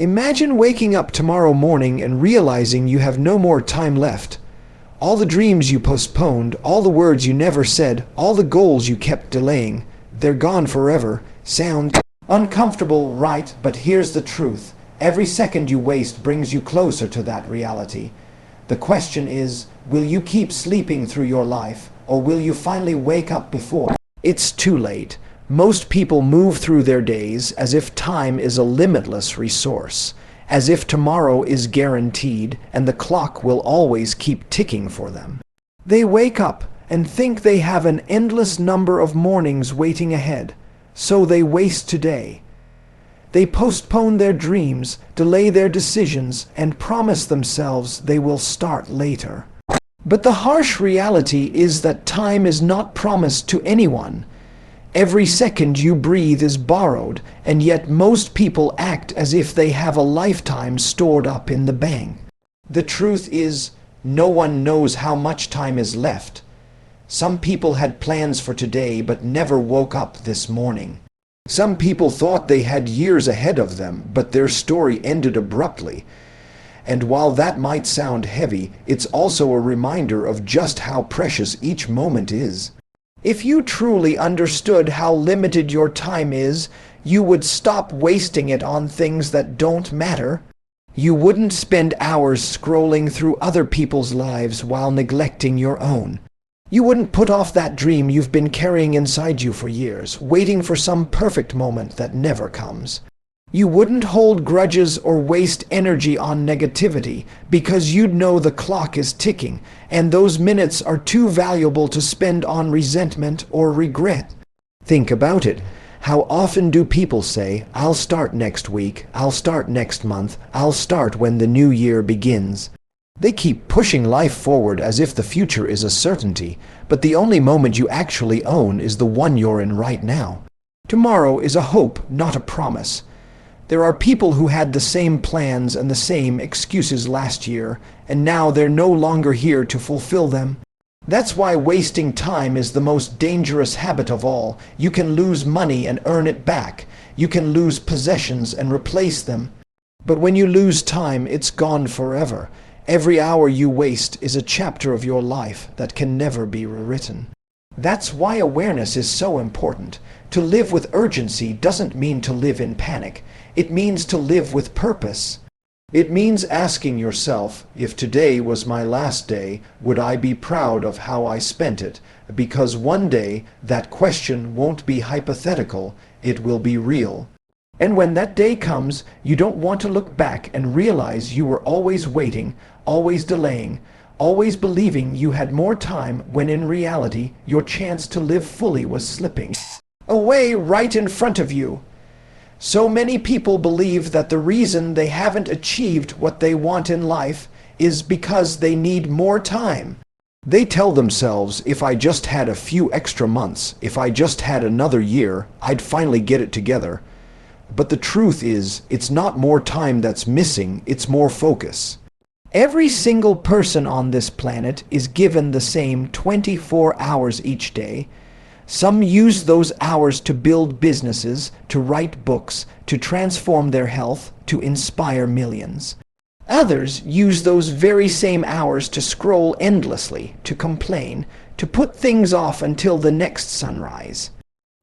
Imagine waking up tomorrow morning and realizing you have no more time left. All the dreams you postponed, all the words you never said, all the goals you kept delaying, they're gone forever. Sound uncomfortable, right? But here's the truth. Every second you waste brings you closer to that reality. The question is, will you keep sleeping through your life, or will you finally wake up before it's too late? Most people move through their days as if time is a limitless resource, as if tomorrow is guaranteed and the clock will always keep ticking for them. They wake up and think they have an endless number of mornings waiting ahead, so they waste today. They postpone their dreams, delay their decisions, and promise themselves they will start later. But the harsh reality is that time is not promised to anyone. Every second you breathe is borrowed, and yet most people act as if they have a lifetime stored up in the bank. The truth is, no one knows how much time is left. Some people had plans for today but never woke up this morning. Some people thought they had years ahead of them, but their story ended abruptly. And while that might sound heavy, it's also a reminder of just how precious each moment is. If you truly understood how limited your time is, you would stop wasting it on things that don't matter. You wouldn't spend hours scrolling through other people's lives while neglecting your own. You wouldn't put off that dream you've been carrying inside you for years, waiting for some perfect moment that never comes. You wouldn't hold grudges or waste energy on negativity because you'd know the clock is ticking and those minutes are too valuable to spend on resentment or regret. Think about it. How often do people say, "I'll start next week, I'll start next month, I'll start when the new year begins"? They keep pushing life forward as if the future is a certainty, but the only moment you actually own is the one you're in right now. Tomorrow is a hope, not a promise. There are people who had the same plans and the same excuses last year, and now they're no longer here to fulfill them. That's why wasting time is the most dangerous habit of all. You can lose money and earn it back. You can lose possessions and replace them. But when you lose time, it's gone forever. Every hour you waste is a chapter of your life that can never be rewritten. That's why awareness is so important. To live with urgency doesn't mean to live in panic. It means to live with purpose. It means asking yourself, if today was my last day, would I be proud of how I spent it? Because one day, that question won't be hypothetical, it will be real. And when that day comes, you don't want to look back and realize you were always waiting, always delaying, always believing you had more time when in reality your chance to live fully was slipping away right in front of you. So many people believe that the reason they haven't achieved what they want in life is because they need more time. They tell themselves, if I just had a few extra months, if I just had another year, I'd finally get it together. But the truth is, it's not more time that's missing, it's more focus. Every single person on this planet is given the same 24 hours each day. Some use those hours to build businesses, to write books, to transform their health, to inspire millions. Others use those very same hours to scroll endlessly, to complain, to put things off until the next sunrise.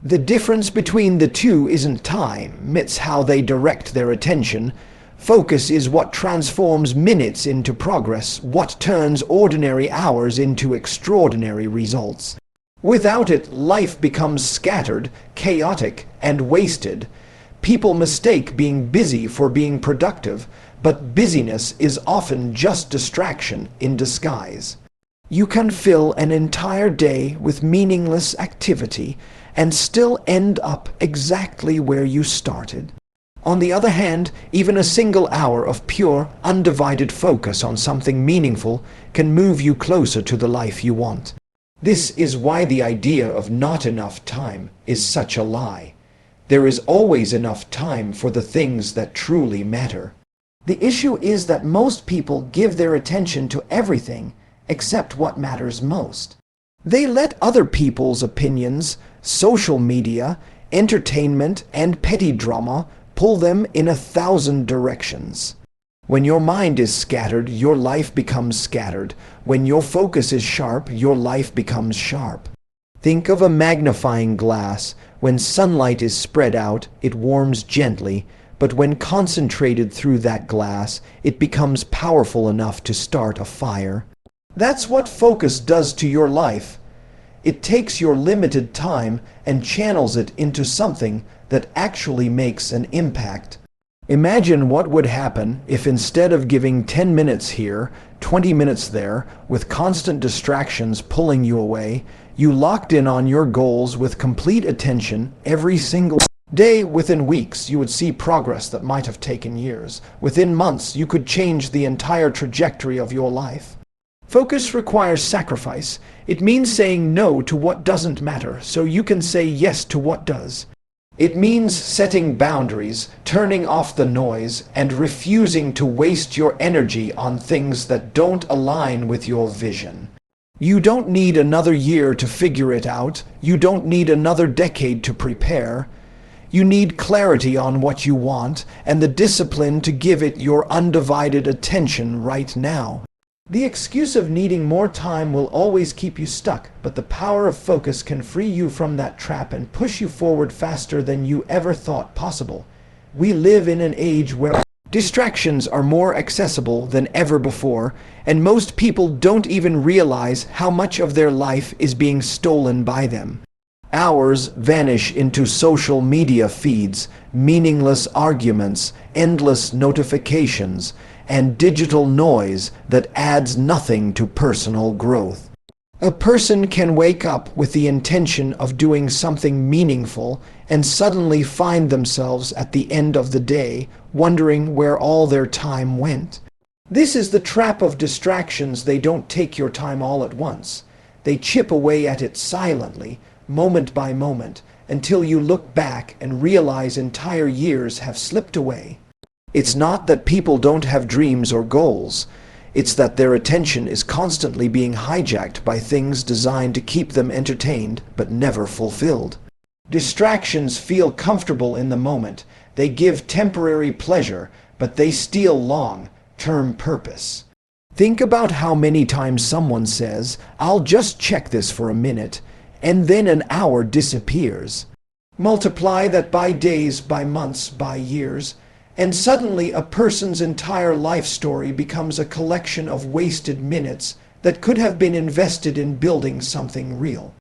The difference between the two isn't time, it's how they direct their attention. Focus is what transforms minutes into progress, what turns ordinary hours into extraordinary results. Without it, life becomes scattered, chaotic, and wasted. People mistake being busy for being productive, but busyness is often just distraction in disguise. You can fill an entire day with meaningless activity and still end up exactly where you started. On the other hand, even a single hour of pure, undivided focus on something meaningful can move you closer to the life you want. This is why the idea of not enough time is such a lie. There is always enough time for the things that truly matter. The issue is that most people give their attention to everything except what matters most. They let other people's opinions, social media, entertainment, and petty drama pull them in 1,000 directions. When your mind is scattered, your life becomes scattered. When your focus is sharp, your life becomes sharp. Think of a magnifying glass. When sunlight is spread out, it warms gently, but when concentrated through that glass, it becomes powerful enough to start a fire. That's what focus does to your life. It takes your limited time and channels it into something that actually makes an impact. Imagine what would happen if instead of giving 10 minutes here, 20 minutes there, with constant distractions pulling you away, you locked in on your goals with complete attention every single day. Within weeks, you would see progress that might have taken years. Within months, you could change the entire trajectory of your life. Focus requires sacrifice. It means saying no to what doesn't matter so you can say yes to what does. It means setting boundaries, turning off the noise, and refusing to waste your energy on things that don't align with your vision. You don't need another year to figure it out. You don't need another decade to prepare. You need clarity on what you want and the discipline to give it your undivided attention right now. The excuse of needing more time will always keep you stuck, but the power of focus can free you from that trap and push you forward faster than you ever thought possible. We live in an age where distractions are more accessible than ever before, and most people don't even realize how much of their life is being stolen by them. Hours vanish into social media feeds, meaningless arguments, endless notifications, and digital noise that adds nothing to personal growth. A person can wake up with the intention of doing something meaningful and suddenly find themselves at the end of the day wondering where all their time went. This is the trap of distractions. They don't take your time all at once. They chip away at it silently, moment by moment, until you look back and realize entire years have slipped away. It's not that people don't have dreams or goals. It's that their attention is constantly being hijacked by things designed to keep them entertained but never fulfilled. Distractions feel comfortable in the moment. They give temporary pleasure, but they steal long-term purpose. Think about how many times someone says, "I'll just check this for a minute," and then an hour disappears. Multiply that by days, by months, by years, and suddenly a person's entire life story becomes a collection of wasted minutes that could have been invested in building something real.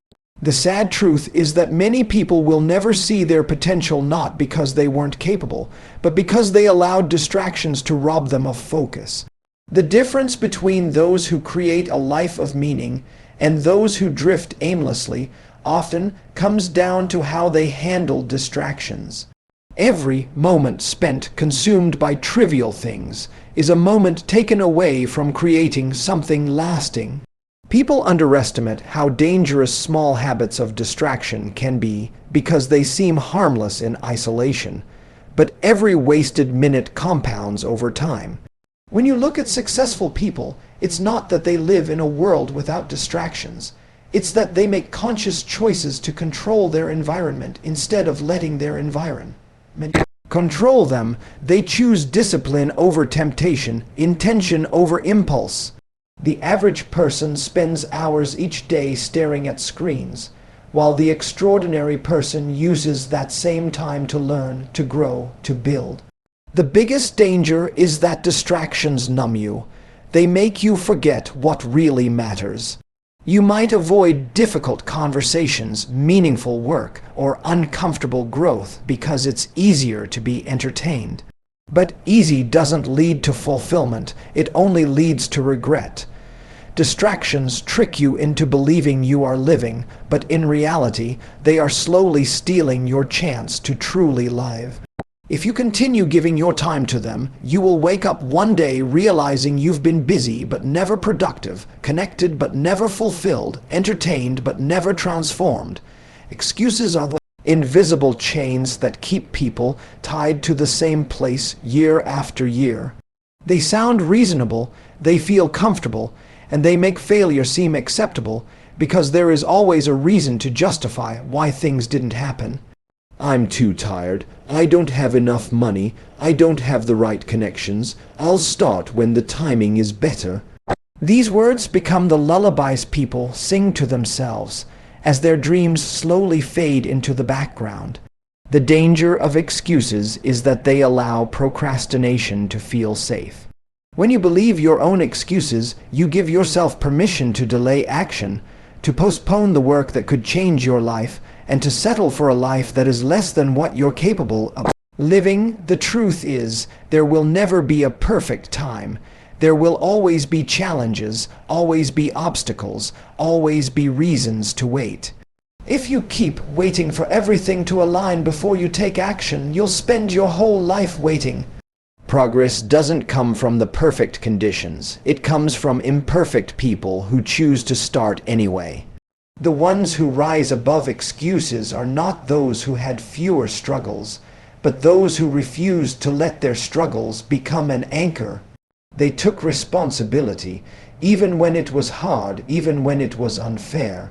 The sad truth is that many people will never see their potential, not because they weren't capable, but because they allowed distractions to rob them of focus. The difference between those who create a life of meaning and those who drift aimlessly often comes down to how they handle distractions. Every moment spent consumed by trivial things is a moment taken away from creating something lasting. People underestimate how dangerous small habits of distraction can be because they seem harmless in isolation, but every wasted minute compounds over time. When you look at successful people, it's not that they live in a world without distractions. It's that they make conscious choices to control their environment instead of letting their environment control them. They choose discipline over temptation, intention over impulse. The average person spends hours each day staring at screens, while the extraordinary person uses that same time to learn, to grow, to build. The biggest danger is that distractions numb you. They make you forget what really matters. You might avoid difficult conversations, meaningful work, or uncomfortable growth because it's easier to be entertained. But easy doesn't lead to fulfillment, it only leads to regret. Distractions trick you into believing you are living, but in reality, they are slowly stealing your chance to truly live. If you continue giving your time to them, you will wake up one day realizing you've been busy but never productive, connected but never fulfilled, entertained but never transformed. Excuses are the invisible chains that keep people tied to the same place year after year. They sound reasonable, they feel comfortable, and they make failure seem acceptable because there is always a reason to justify why things didn't happen. I'm too tired. I don't have enough money. I don't have the right connections. I'll start when the timing is better. These words become the lullabies people sing to themselves as their dreams slowly fade into the background. The danger of excuses is that they allow procrastination to feel safe. When you believe your own excuses, you give yourself permission to delay action, to postpone the work that could change your life, and to settle for a life that is less than what you're capable of living. The truth is, there will never be a perfect time. There will always be challenges, always be obstacles, always be reasons to wait. If you keep waiting for everything to align before you take action, you'll spend your whole life waiting. Progress doesn't come from the perfect conditions. It comes from imperfect people who choose to start anyway. The ones who rise above excuses are not those who had fewer struggles, but those who refused to let their struggles become an anchor. They took responsibility, even when it was hard, even when it was unfair.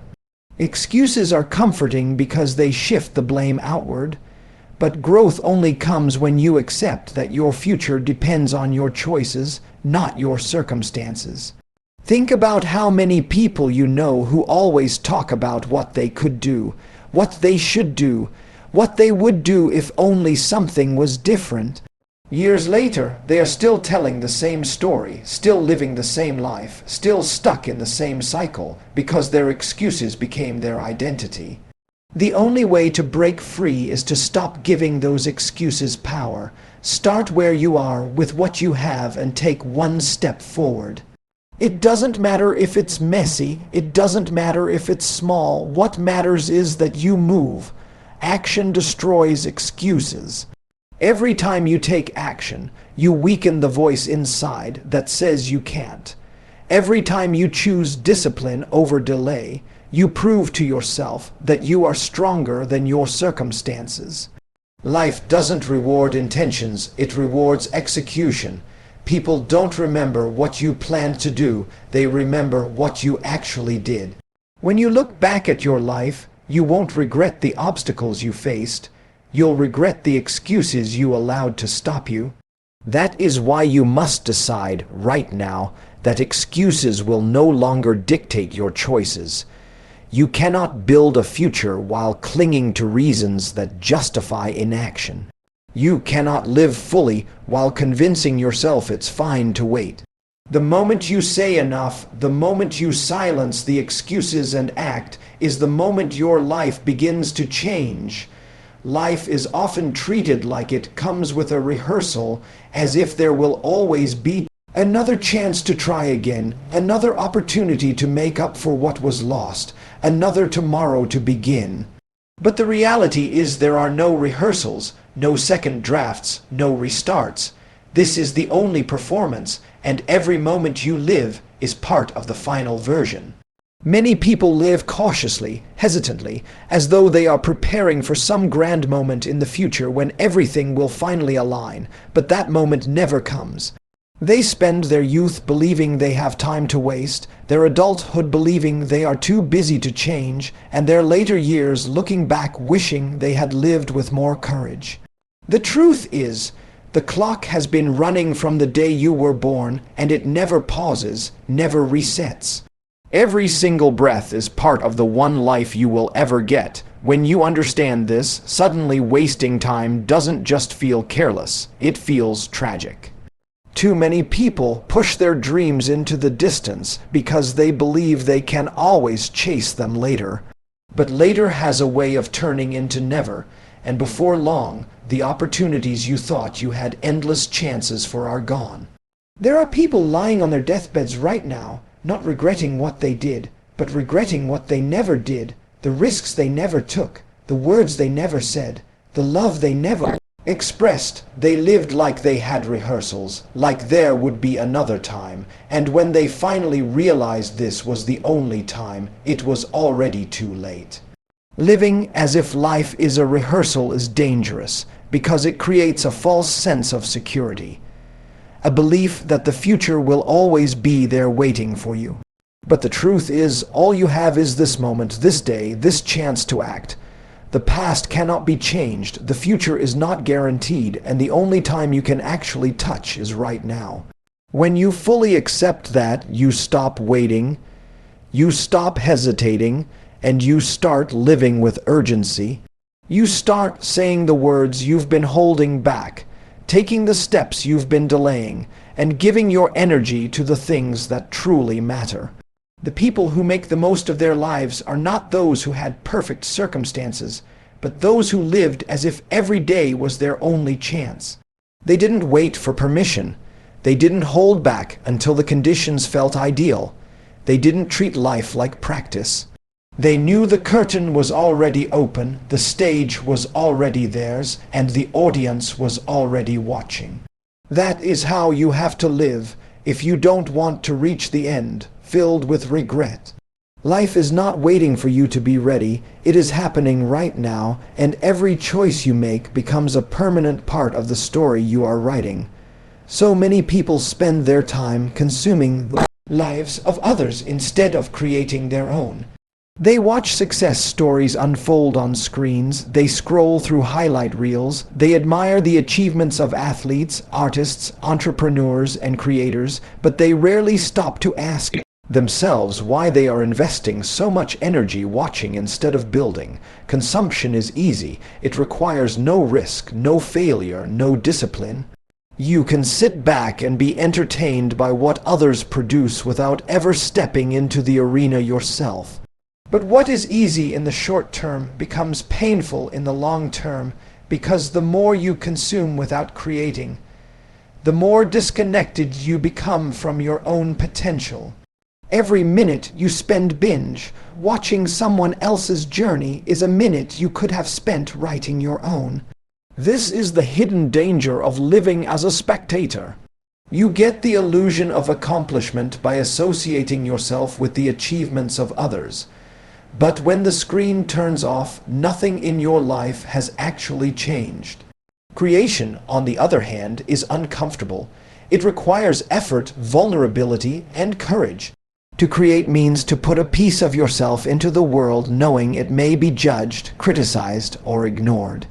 Excuses are comforting because they shift the blame outward, but growth only comes when you accept that your future depends on your choices, not your circumstances. Think about how many people you know who always talk about what they could do, what they should do, what they would do if only something was different. Years later, they are still telling the same story, still living the same life, still stuck in the same cycle, because their excuses became their identity. The only way to break free is to stop giving those excuses power. Start where you are with what you have and take one step forward. It doesn't matter if it's messy, it doesn't matter if it's small. What matters is that you move. Action destroys excuses. Every time you take action, you weaken the voice inside that says you can't. Every time you choose discipline over delay, you prove to yourself that you are stronger than your circumstances. Life doesn't reward intentions, it rewards execution. People don't remember what you planned to do, they remember what you actually did. When you look back at your life, you won't regret the obstacles you faced. You'll regret the excuses you allowed to stop you. That is why you must decide right now that excuses will no longer dictate your choices. You cannot build a future while clinging to reasons that justify inaction. You cannot live fully while convincing yourself it's fine to wait. The moment you say enough, the moment you silence the excuses and act, is the moment your life begins to change. Life is often treated like it comes with a rehearsal, as if there will always be another chance to try again, another opportunity to make up for what was lost, another tomorrow to begin. But the reality is there are no rehearsals, no second drafts, no restarts. This is the only performance, and every moment you live is part of the final version. Many people live cautiously, hesitantly, as though they are preparing for some grand moment in the future when everything will finally align, but that moment never comes. They spend their youth believing they have time to waste, their adulthood believing they are too busy to change, and their later years looking back wishing they had lived with more courage. The truth is, the clock has been running from the day you were born, and it never pauses, never resets. Every single breath is part of the one life you will ever get. When you understand this, suddenly wasting time doesn't just feel careless, it feels tragic. Too many people push their dreams into the distance because they believe they can always chase them later. But later has a way of turning into never, and before long, the opportunities you thought you had endless chances for are gone. There are people lying on their deathbeds right now, not regretting what they did, but regretting what they never did, the risks they never took, the words they never said, the love they never expressed. They lived like they had rehearsals, like there would be another time, and when they finally realized this was the only time, it was already too late. Living as if life is a rehearsal is dangerous because it creates a false sense of security. A belief that the future will always be there waiting for you. But the truth is, all you have is this moment, this day, this chance to act. The past cannot be changed, the future is not guaranteed, and the only time you can actually touch is right now. When you fully accept that, you stop waiting, you stop hesitating, and you start living with urgency. You start saying the words you've been holding back, taking the steps you've been delaying, and giving your energy to the things that truly matter. The people who make the most of their lives are not those who had perfect circumstances, but those who lived as if every day was their only chance. They didn't wait for permission. They didn't hold back until the conditions felt ideal. They didn't treat life like practice. They knew the curtain was already open, the stage was already theirs, and the audience was already watching. That is how you have to live if you don't want to reach the end, filled with regret. Life is not waiting for you to be ready, it is happening right now, and every choice you make becomes a permanent part of the story you are writing. So many people spend their time consuming the lives of others instead of creating their own. They watch success stories unfold on screens, they scroll through highlight reels, they admire the achievements of athletes, artists, entrepreneurs, and creators, but they rarely stop to ask themselves why they are investing so much energy watching instead of building. Consumption is easy. It requires no risk, no failure, no discipline. You can sit back and be entertained by what others produce without ever stepping into the arena yourself. But what is easy in the short term becomes painful in the long term, because the more you consume without creating, the more disconnected you become from your own potential. Every minute you spend binge watching someone else's journey is a minute you could have spent writing your own. This is the hidden danger of living as a spectator. You get the illusion of accomplishment by associating yourself with the achievements of others. But when the screen turns off, nothing in your life has actually changed. Creation, on the other hand, is uncomfortable. It requires effort, vulnerability, and courage. To create means to put a piece of yourself into the world knowing it may be judged, criticized, or ignored.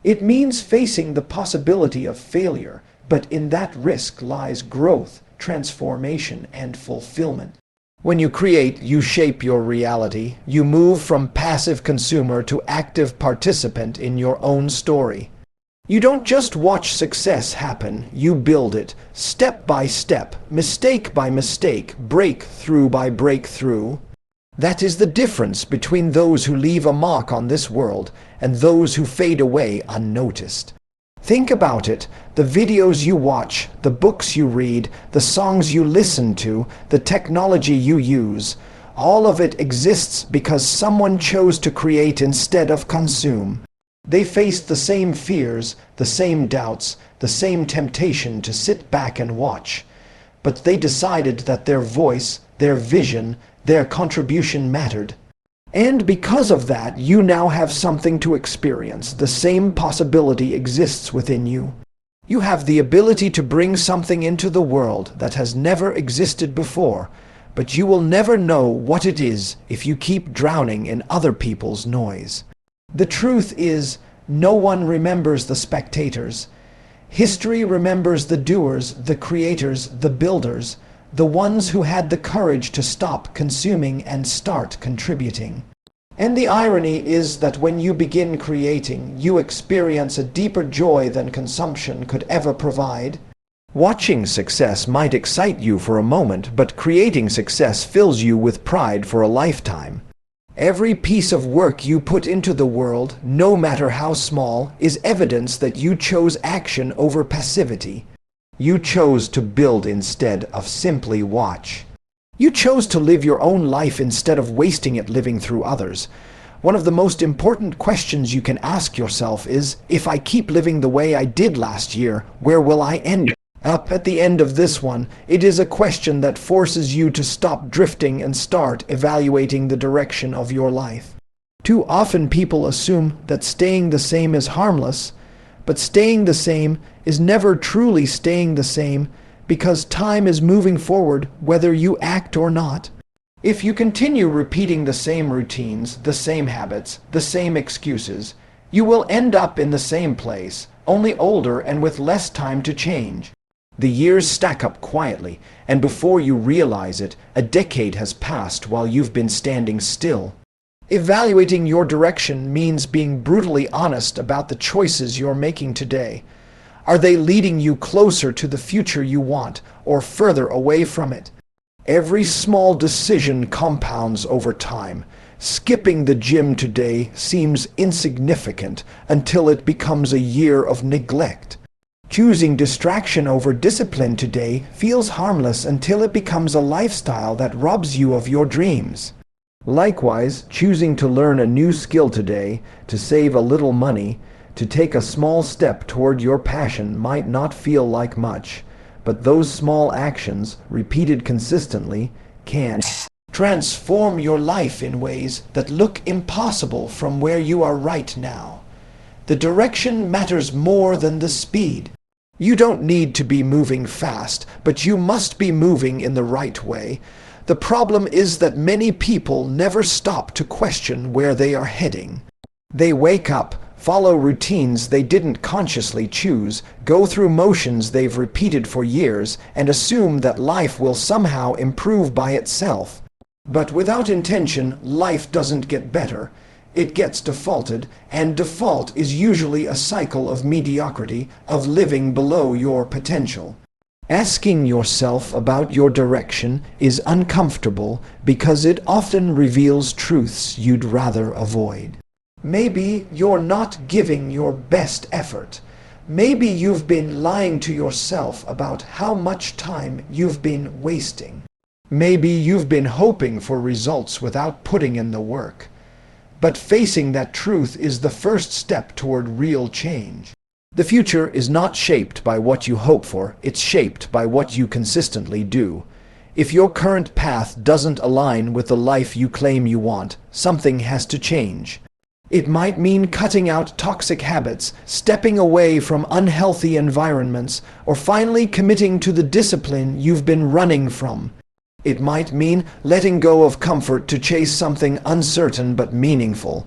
It means facing the possibility of failure, but in that risk lies growth, transformation, and fulfillment. When you create, you shape your reality. You move from passive consumer to active participant in your own story. You don't just watch success happen, you build it, step by step, mistake by mistake, breakthrough by breakthrough. That is the difference between those who leave a mark on this world and those who fade away unnoticed. Think about it. The videos you watch, the books you read, the songs you listen to, the technology you use, all of it exists because someone chose to create instead of consume. They faced the same fears, the same doubts, the same temptation to sit back and watch. But they decided that their voice, their vision, their contribution mattered. And because of that, you now have something to experience. The same possibility exists within you. You have the ability to bring something into the world that has never existed before, but you will never know what it is if you keep drowning in other people's noise. The truth is, no one remembers the spectators. History remembers the doers, the creators, the builders, the ones who had the courage to stop consuming and start contributing. And the irony is that when you begin creating, you experience a deeper joy than consumption could ever provide. Watching success might excite you for a moment, but creating success fills you with pride for a lifetime. Every piece of work you put into the world, no matter how small, is evidence that you chose action over passivity. You chose to build instead of simply watch. You chose to live your own life instead of wasting it living through others. One of the most important questions you can ask yourself is, if I keep living the way I did last year, where will I end up at the end of this one? It is a question that forces you to stop drifting and start evaluating the direction of your life. Too often people assume that staying the same is harmless, but staying the same is never truly staying the same, because time is moving forward whether you act or not. If you continue repeating the same routines, the same habits, the same excuses, you will end up in the same place, only older and with less time to change. The years stack up quietly, and before you realize it, a decade has passed while you've been standing still. Evaluating your direction means being brutally honest about the choices you're making today. Are they leading you closer to the future you want, or further away from it? Every small decision compounds over time. Skipping the gym today seems insignificant until it becomes a year of neglect. Choosing distraction over discipline today feels harmless until it becomes a lifestyle that robs you of your dreams. Likewise, choosing to learn a new skill today, to save a little money, to take a small step toward your passion might not feel like much, but those small actions, repeated consistently, can transform your life in ways that look impossible from where you are right now. The direction matters more than the speed. You don't need to be moving fast, but you must be moving in the right way. The problem is that many people never stop to question where they are heading. They wake up, follow routines they didn't consciously choose, go through motions they've repeated for years, and assume that life will somehow improve by itself. But without intention, life doesn't get better. It gets defaulted, and default is usually a cycle of mediocrity, of living below your potential. Asking yourself about your direction is uncomfortable because it often reveals truths you'd rather avoid. Maybe you're not giving your best effort. Maybe you've been lying to yourself about how much time you've been wasting. Maybe you've been hoping for results without putting in the work. But facing that truth is the first step toward real change. The future is not shaped by what you hope for, it's shaped by what you consistently do. If your current path doesn't align with the life you claim you want, something has to change. It might mean cutting out toxic habits, stepping away from unhealthy environments, or finally committing to the discipline you've been running from. It might mean letting go of comfort to chase something uncertain but meaningful.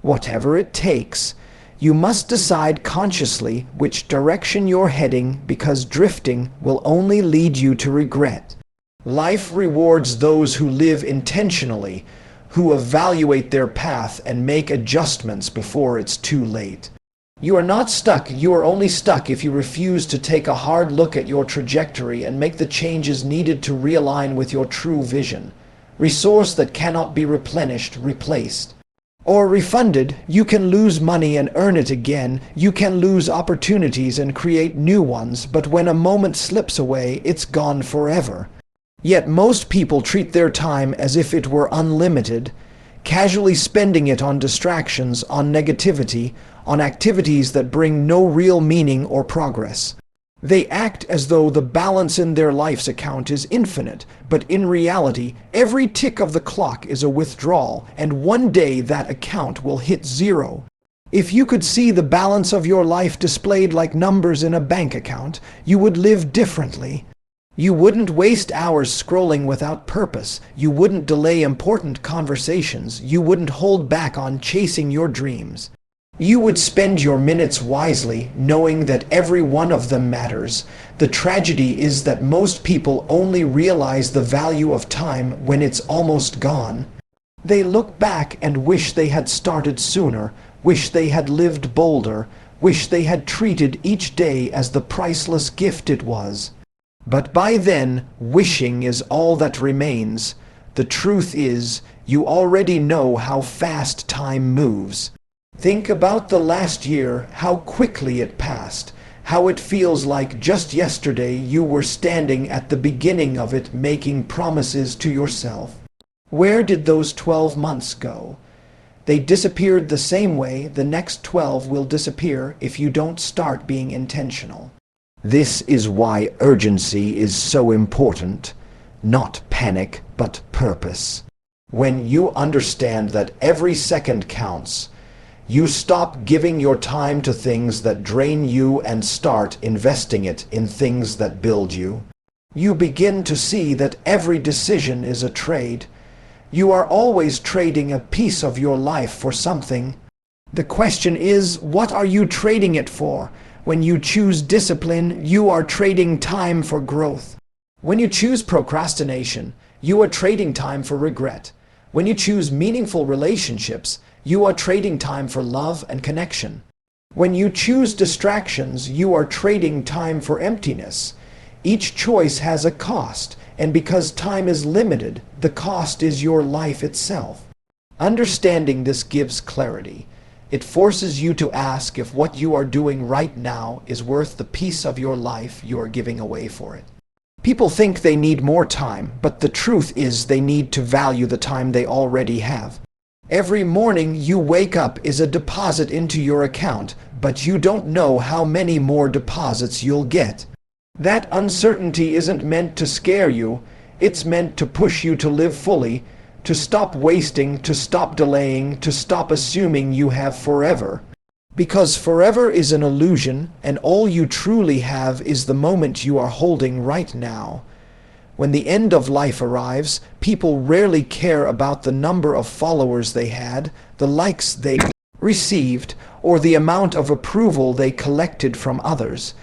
Whatever it takes, you must decide consciously which direction you're heading, because drifting will only lead you to regret. Life rewards those who live intentionally, who evaluate their path and make adjustments before it's too late. You are not stuck. You are only stuck if you refuse to take a hard look at your trajectory and make the changes needed to realign with your true vision. Resource that cannot be replenished, replaced, or refunded. You can lose money and earn it again. You can lose opportunities and create new ones, but when a moment slips away, it's gone forever. Yet most people treat their time as if it were unlimited, casually spending it on distractions, on negativity, on activities that bring no real meaning or progress. They act as though the balance in their life's account is infinite, but in reality, every tick of the clock is a withdrawal, and one day that account will hit zero. If you could see the balance of your life displayed like numbers in a bank account, you would live differently. You wouldn't waste hours scrolling without purpose. You wouldn't delay important conversations. You wouldn't hold back on chasing your dreams. You would spend your minutes wisely, knowing that every one of them matters. The tragedy is that most people only realize the value of time when it's almost gone. They look back and wish they had started sooner, wish they had lived bolder, wish they had treated each day as the priceless gift it was. But by then, wishing is all that remains. The truth is, you already know how fast time moves. Think about the last year, how quickly it passed, how it feels like just yesterday you were standing at the beginning of it making promises to yourself. Where did those 12 months go? They disappeared the same way the next 12 will disappear if you don't start being intentional. This is why urgency is so important. Not panic, but purpose. When you understand that every second counts, you stop giving your time to things that drain you and start investing it in things that build you. You begin to see that every decision is a trade. You are always trading a piece of your life for something. The question is, what are you trading it for? When you choose discipline, you are trading time for growth. When you choose procrastination, you are trading time for regret. When you choose meaningful relationships, you are trading time for love and connection. When you choose distractions, you are trading time for emptiness. Each choice has a cost, and because time is limited, the cost is your life itself. Understanding this gives clarity. It forces you to ask if what you are doing right now is worth the piece of your life you are giving away for it. People think they need more time, but the truth is they need to value the time they already have. Every morning you wake up is a deposit into your account, but you don't know how many more deposits you'll get. That uncertainty isn't meant to scare you, it's meant to push you to live fully, to stop wasting, to stop delaying, to stop assuming you have forever. Because forever is an illusion, and all you truly have is the moment you are holding right now. When the end of life arrives, people rarely care about the number of followers they had, the likes they received, or the amount of approval they collected from others.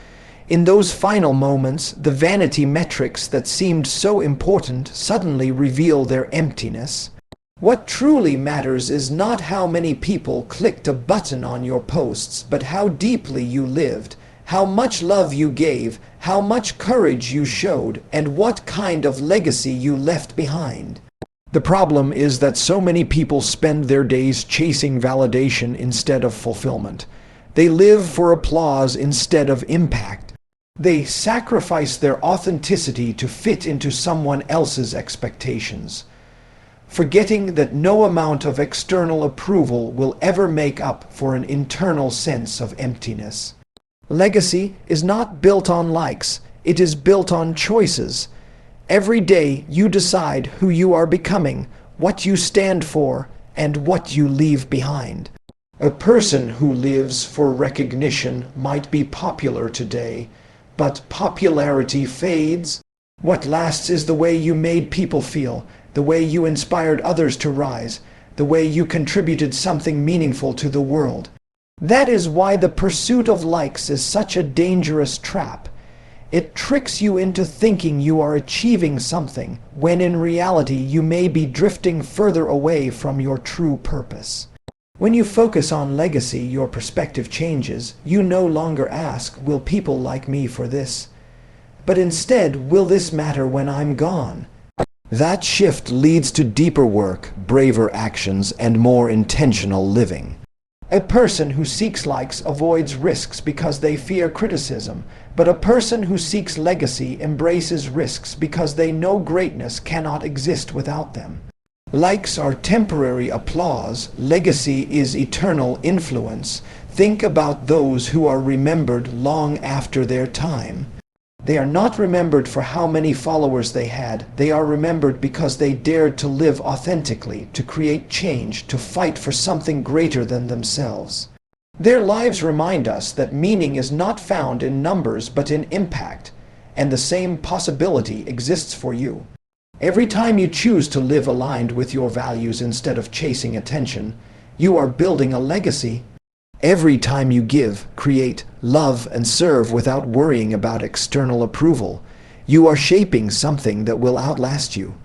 In those final moments, the vanity metrics that seemed so important suddenly reveal their emptiness. What truly matters is not how many people clicked a button on your posts, but how deeply you lived, how much love you gave, how much courage you showed, and what kind of legacy you left behind. The problem is that so many people spend their days chasing validation instead of fulfillment. They live for applause instead of impact. They sacrifice their authenticity to fit into someone else's expectations, forgetting that no amount of external approval will ever make up for an internal sense of emptiness. Legacy is not built on likes, it is built on choices. Every day you decide who you are becoming, what you stand for, and what you leave behind. A person who lives for recognition might be popular today, but popularity fades. What lasts is the way you made people feel, the way you inspired others to rise, the way you contributed something meaningful to the world. That is why the pursuit of likes is such a dangerous trap. It tricks you into thinking you are achieving something, when in reality you may be drifting further away from your true purpose. When you focus on legacy, your perspective changes. You no longer ask, will people like me for this? But instead, will this matter when I'm gone? That shift leads to deeper work, braver actions, and more intentional living. A person who seeks likes avoids risks because they fear criticism, but a person who seeks legacy embraces risks because they know greatness cannot exist without them. Likes are temporary applause, legacy is eternal influence. Think about those who are remembered long after their time. They are not remembered for how many followers they had. They are remembered because they dared to live authentically, to create change, to fight for something greater than themselves. Their lives remind us that meaning is not found in numbers but in impact, and the same possibility exists for you. Every time you choose to live aligned with your values instead of chasing attention, you are building a legacy. Every time you give, create, love, and serve without worrying about external approval, you are shaping something that will outlast you.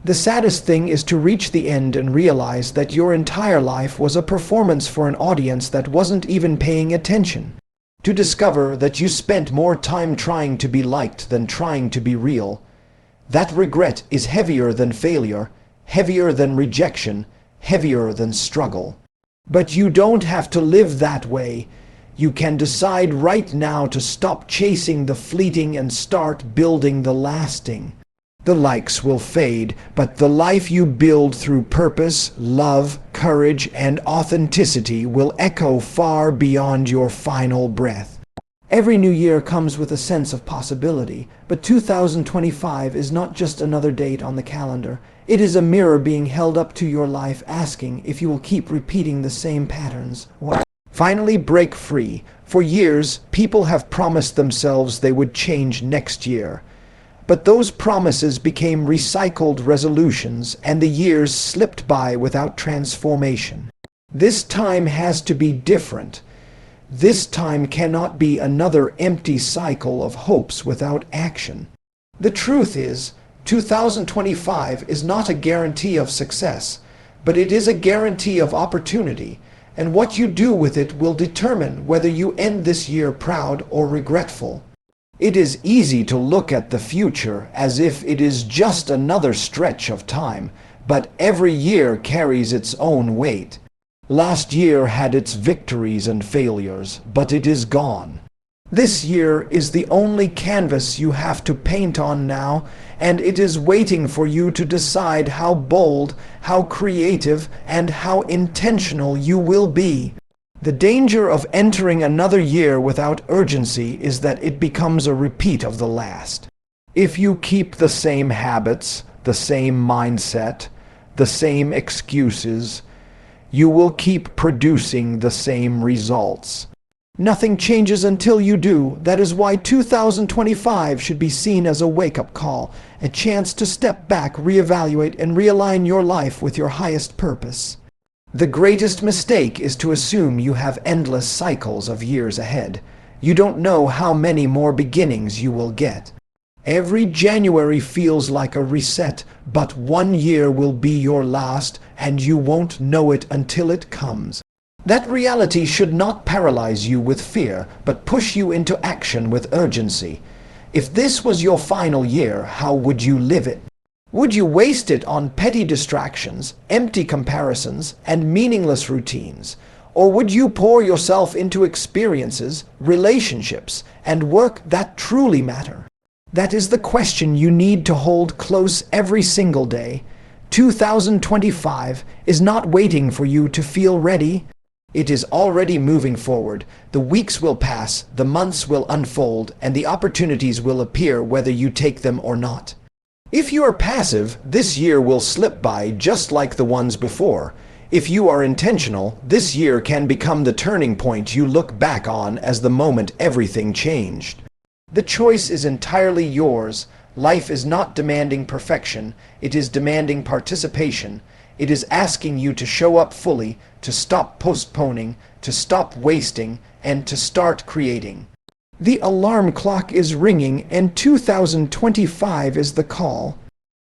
The saddest thing is to reach the end and realize that your entire life was a performance for an audience that wasn't even paying attention. To discover that you spent more time trying to be liked than trying to be real. That regret is heavier than failure, heavier than rejection, heavier than struggle. But you don't have to live that way. You can decide right now to stop chasing the fleeting and start building the lasting. The likes will fade, but the life you build through purpose, love, courage, and authenticity will echo far beyond your final breath. Every new year comes with a sense of possibility, but 2025 is not just another date on the calendar. It is a mirror being held up to your life asking if you will keep repeating the same patterns. Finally, break free. For years, people have promised themselves they would change next year. But those promises became recycled resolutions, and the years slipped by without transformation. This time has to be different. This time cannot be another empty cycle of hopes without action. The truth is, 2025 is not a guarantee of success, but it is a guarantee of opportunity, and what you do with it will determine whether you end this year proud or regretful. It is easy to look at the future as if it is just another stretch of time, but every year carries its own weight. Last year had its victories and failures, but it is gone. This year is the only canvas you have to paint on now, and it is waiting for you to decide how bold, how creative, and how intentional you will be. The danger of entering another year without urgency is that it becomes a repeat of the last. If you keep the same habits, the same mindset, the same excuses, you will keep producing the same results. Nothing changes until you do. That is why 2025 should be seen as a wake-up call, a chance to step back, reevaluate, and realign your life with your highest purpose. The greatest mistake is to assume you have endless cycles of years ahead. You don't know how many more beginnings you will get. Every January feels like a reset, but one year will be your last, and you won't know it until it comes. That reality should not paralyze you with fear, but push you into action with urgency. If this was your final year, how would you live it? Would you waste it on petty distractions, empty comparisons, and meaningless routines? Or would you pour yourself into experiences, relationships, and work that truly matter? That is the question you need to hold close every single day. 2025 is not waiting for you to feel ready. It is already moving forward. The weeks will pass, the months will unfold, and the opportunities will appear whether you take them or not. If you are passive, this year will slip by just like the ones before. If you are intentional, this year can become the turning point you look back on as the moment everything changed. The choice is entirely yours. Life is not demanding perfection, it is demanding participation. It is asking you to show up fully, to stop postponing, to stop wasting, and to start creating. The alarm clock is ringing, and 2025 is the call.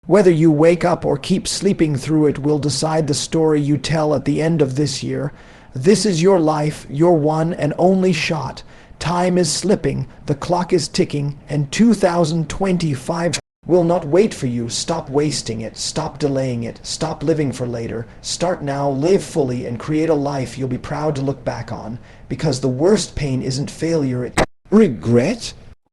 Whether you wake up or keep sleeping through it will decide the story you tell at the end of this year. This is your life, your one and only shot. Time is slipping, the clock is ticking, and 2025 will not wait for you. Stop wasting it, stop delaying it, stop living for later. Start now, live fully, and create a life you'll be proud to look back on, because the worst pain isn't failure, it's regret.